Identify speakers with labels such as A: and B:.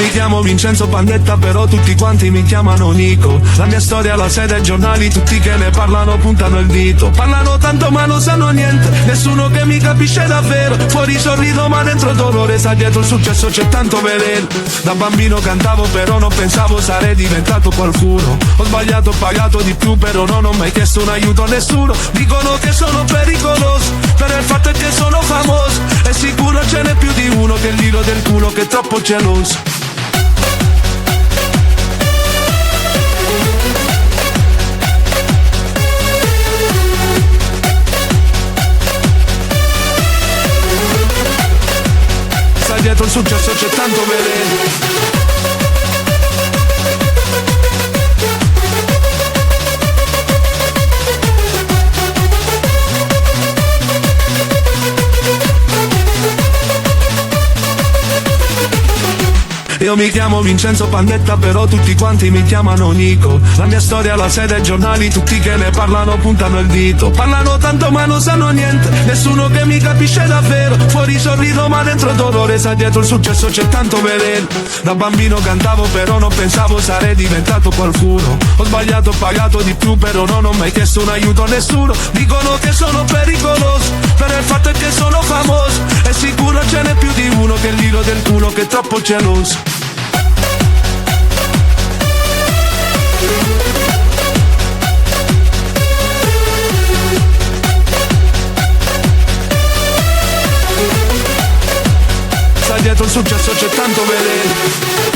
A: mi chiamo Vincenzo Pandetta, però tutti quanti mi chiamano Nico. La mia storia la sede ai giornali, tutti che ne parlano puntano il dito. Parlano tanto ma non sanno niente, nessuno che mi capisce davvero. Fuori sorrido ma dentro dolore, sa dietro il successo c'è tanto veleno. Da bambino cantavo però non pensavo sarei diventato qualcuno. Ho sbagliato, ho pagato di più, però non ho mai chiesto un aiuto a nessuno. Dicono che sono pericoloso, però il fatto è che sono famoso. E sicuro ce n'è più di uno che il giro del culo che è troppo geloso. Sai dietro il successo c'è tanto veleno. Io mi chiamo Vincenzo Pandetta, però tutti quanti mi chiamano Nico. La mia storia la sede ai giornali, tutti che ne parlano puntano il dito. Parlano tanto ma non sanno niente, nessuno che mi capisce davvero. Fuori sorrido ma dentro dolore, sa dietro il successo c'è tanto veleno. Da bambino cantavo però non pensavo sarei diventato qualcuno. Ho sbagliato, ho pagato di più, però non ho mai chiesto un aiuto a nessuno. Dicono che sono pericoloso, però il fatto è che sono famoso. E sicuro ce n'è più di uno che il giro del culo che è troppo geloso. Sai dietro il successo c'è tanto veleno.